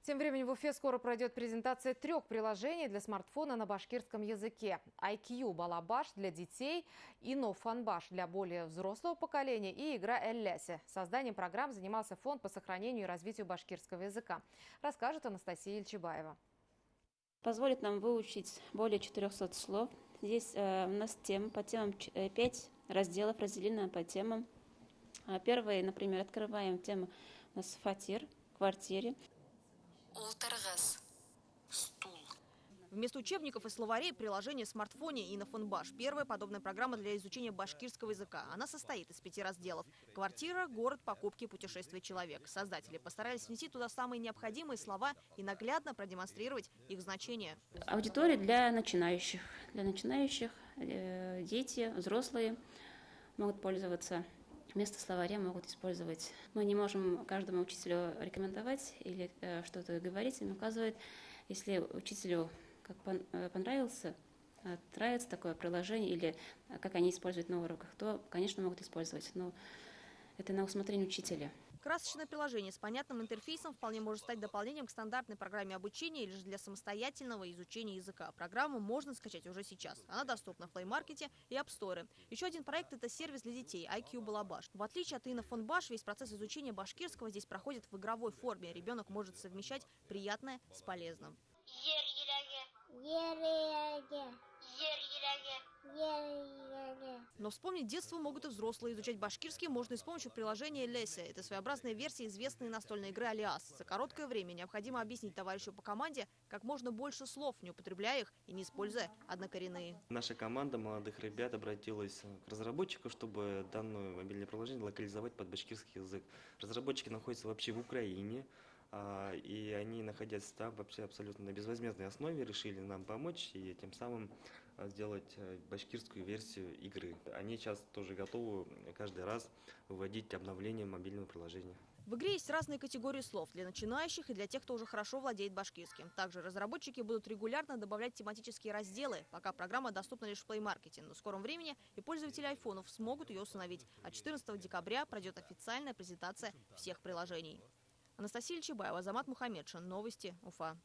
Тем временем в Уфе скоро пройдет презентация 3 приложений для смартфона на башкирском языке. IQ Балабаш для детей, Ино Фанбаш для более взрослого поколения и игра Эль-Ляси. Созданием программ занимался фонд по сохранению и развитию башкирского языка. Расскажет Анастасия Ильчебаева. Позволит нам выучить более 400 слов. Здесь у нас по темам 5 разделов разделены по темам. Первый, например, открываем тему у нас фатир, квартире. Стул. Вместо учебников и словарей приложение в смартфоне Ино Фанбаш. Первая подобная программа для изучения башкирского языка. Она состоит из 5 разделов. Квартира, город, покупки, путешествие, человек. Создатели постарались внести туда самые необходимые слова и наглядно продемонстрировать их значение. Аудитория для начинающих. Дети, взрослые могут пользоваться. Вместо словаря могут использовать. Мы не можем каждому учителю рекомендовать или что-то говорить, им указывать. Если учителю нравится такое приложение или как они используют на уроках, то, конечно, могут использовать. Но это на усмотрение учителя. Красочное приложение с понятным интерфейсом вполне может стать дополнением к стандартной программе обучения или же для самостоятельного изучения языка. Программу можно скачать уже сейчас. Она доступна в Play Market и App Store. Еще один проект – это сервис для детей IQ Балабаш. В отличие от Ино Фанбаш, весь процесс изучения башкирского здесь проходит в игровой форме. Ребенок может совмещать приятное с полезным. Но вспомнить детство могут и взрослые. Изучать башкирский можно и с помощью приложения Эль-Ляси. Это своеобразная версия известной настольной игры Алиас. За короткое время необходимо объяснить товарищу по команде как можно больше слов, не употребляя их и не используя однокоренные. Наша команда молодых ребят обратилась к разработчику, чтобы данное мобильное приложение локализовать под башкирский язык. Разработчики находятся вообще в Украине. И они, находясь там, вообще абсолютно на безвозмездной основе, решили нам помочь и тем самым сделать башкирскую версию игры. Они сейчас тоже готовы каждый раз выводить обновления мобильного приложения. В игре есть разные категории слов для начинающих и для тех, кто уже хорошо владеет башкирским. Также разработчики будут регулярно добавлять тематические разделы, пока программа доступна лишь в Play Market. Но в скором времени и пользователи айфонов смогут ее установить. А 14 декабря пройдет официальная презентация всех приложений. Анастасия Ильчебаева, Азамат Мухаммедшин. Новости Уфа.